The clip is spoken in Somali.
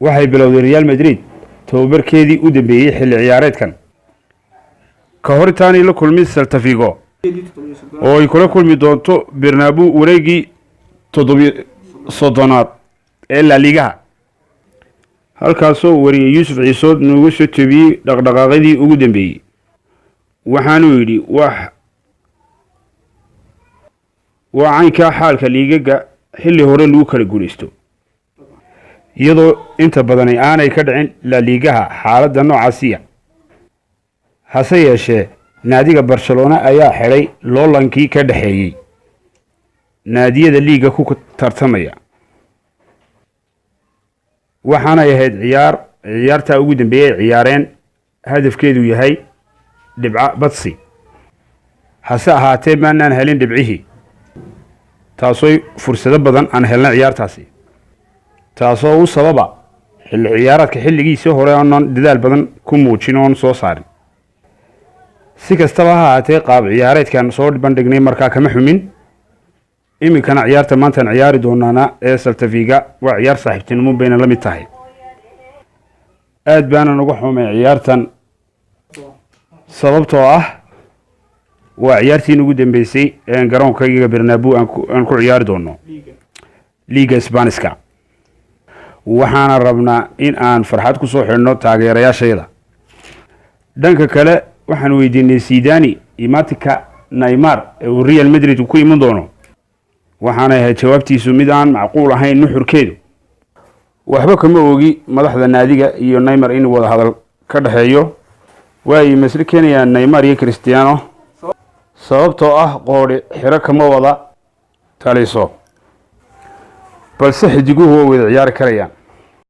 waxay bilowday Real Madrid tababarkeedii u dambeeyay xilli ciyaareedkan ka hor intaanay la kulmin Celta Vigo oo ay kula kulmi doonto Bernabeu wareegii 7-aad ee La Liga halkaasoo wariyay Yusuf Ciisood noogu soo tabiyay dhaqdhaqaaqadii ugu dambeeyay waxaanu yidhi waa caynka xaalka liigaga xilli hore lagu kala guuleysto iyadoo inta badan aanay ka dhicin La Liga xaaladda noocaasiya hase yeeshee naadiga Barcelona ayaa xidhay loolankii ka dhaxeeyay naadiyada liiga ku tartamaya waxaana ahayd ciyaarta ugu dambeeyay ciyaareen hadafkeedu yahay dhibca badsi hase ahaatee maanaan helin dhibcihii taasoo fursado badan aan helnay ciyaartaasi taasoo u sababa xilli ciyaareedka xilligiisii hore aan dadaal badan ku muujin oo soo saarin si kastaba ha ahaatee qaab ciyaareedkan soo bandhignay markaa kama xumin iminkana ciyaarta maanta ciyaari doonaana ee Celta Vigo waa ciyaar saaxiibtinimo bayna la mid tahay aad baan ugu xumay ciyaartan sababtoo ah waa ciyaartii ugu dambeysay ee garoonkayga Bernabeu aan ku ciyaari doono Liga Isbaaniska waxaana rabnaa in aan farxad ku soo xirno taageerayaashayda dhanka kale waxaan weydiinay Zidane imaatika Neymar ee Real Madrid ku iman doono waxaana ahayd jawaabtiisu mid aan macquul ahayn nuxurkeedu waxba kama ogi madaxda naadiga iyo Neymar in wada hadal ka dhaxeeyo way masrikenayaan Neymar iyo Cristiano sababtoo ah qoori xiro kama wada taliso balse xidiguhu way ciyaar karayaan